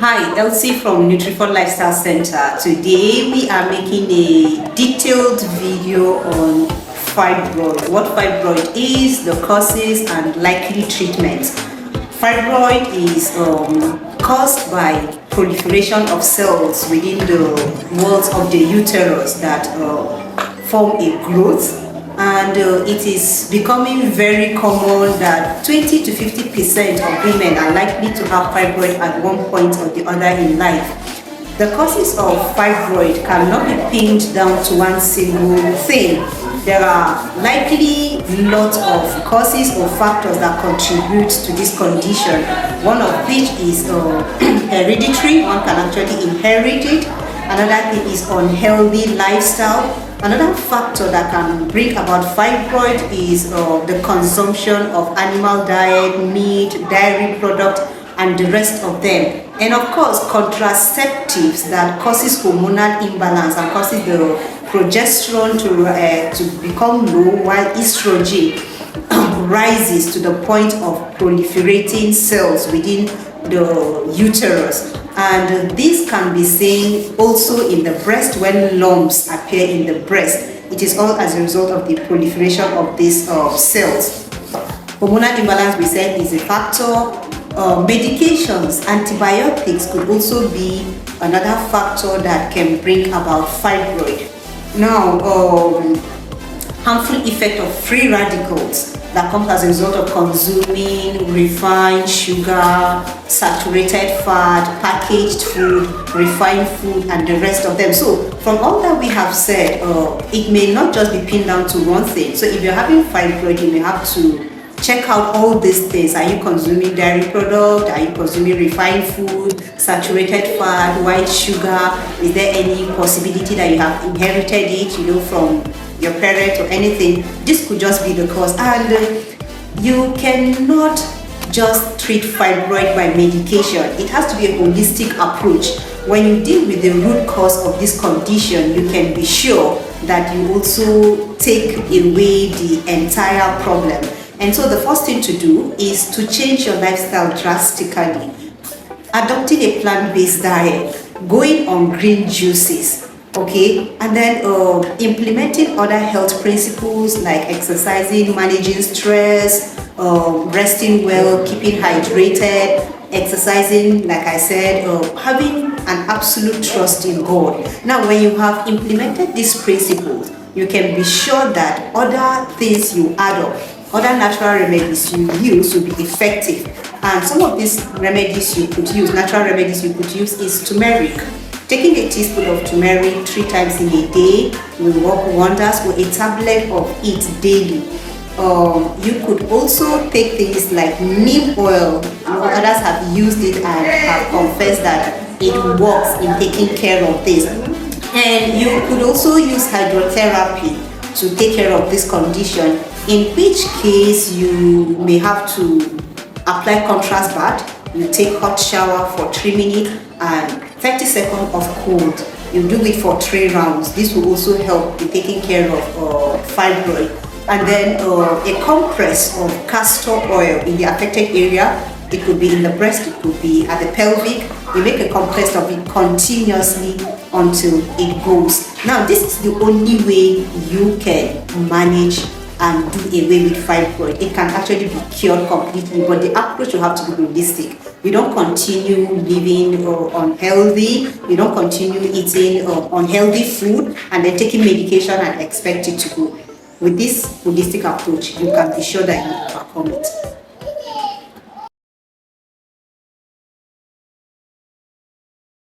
Hi, Elsie from Nutrifor Lifestyle Center. Today we are making a detailed video on fibroid, what fibroid is, the causes and likely treatment. Fibroid is caused by proliferation of cells within the walls of the uterus that form a growth, and it is becoming very common that 20 to 50% of women are likely to have fibroid at one point or the other in life. The causes of fibroid cannot be pinned down to one single thing. There are likely lots of causes or factors that contribute to this condition, one of which is hereditary. One can actually inherit it. Another thing is unhealthy lifestyle. Another factor that can bring about fibroid is the consumption of animal diet, meat, dairy products, and the rest of them. And of course, contraceptives that causes hormonal imbalance and causes the progesterone to become low, while estrogen rises to the point of proliferating cells within the uterus. And this can be seen also in the breast when lumps appear in the breast. It is all as a result of the proliferation of these cells. Hormonal imbalance, we said, is a factor. Medications, antibiotics could also be another factor that can bring about fibroid. Now, harmful effect of free radicals that comes as a result of consuming refined sugar, saturated fat, packaged food, refined food, and the rest of them. So from all that we have said, it may not just be pinned down to one thing. So if you're having fibroid, you may have to check out all these things. Are you consuming dairy product? Are you consuming refined food, saturated fat, white sugar? Is there any possibility that you have inherited it, from your parents or anything? This could just be the cause. And you cannot just treat fibroid by medication. It has to be a holistic approach. When you deal with the root cause of this condition, you can be sure that you also take away the entire problem. And so the first thing to do is to change your lifestyle drastically. Adopting a plant-based diet, going on green juices, okay, and then implementing other health principles like exercising, managing stress, resting well, keeping hydrated, exercising, like I said, having an absolute trust in God. Now, when you have implemented these principles, you can be sure that other things you add up, other natural remedies you use will be effective. And some of these remedies you could use, natural remedies you could use, is turmeric. Taking a teaspoon of turmeric 3 times in a day will work wonders, or a tablet of it daily. You could also take things like neem oil. Others have used it and have confessed that it works in taking care of this. And you could also use hydrotherapy to take care of this condition, in which case you may have to apply contrast bath. You take hot shower for 3 minutes and 30 seconds of cold. You do it for 3 rounds. This will also help in taking care of fibroid. And then a compress of castor oil in the affected area. It could be in the breast, it could be at the pelvic. You make a compress of it continuously until it goes. Now, this is the only way you can manage and do away with fibroid. It can actually be cured completely, but the approach will have to be holistic. You don't continue living unhealthy, you don't continue eating unhealthy food and then taking medication and expect it to go. With this holistic approach, you can be sure that you overcome it.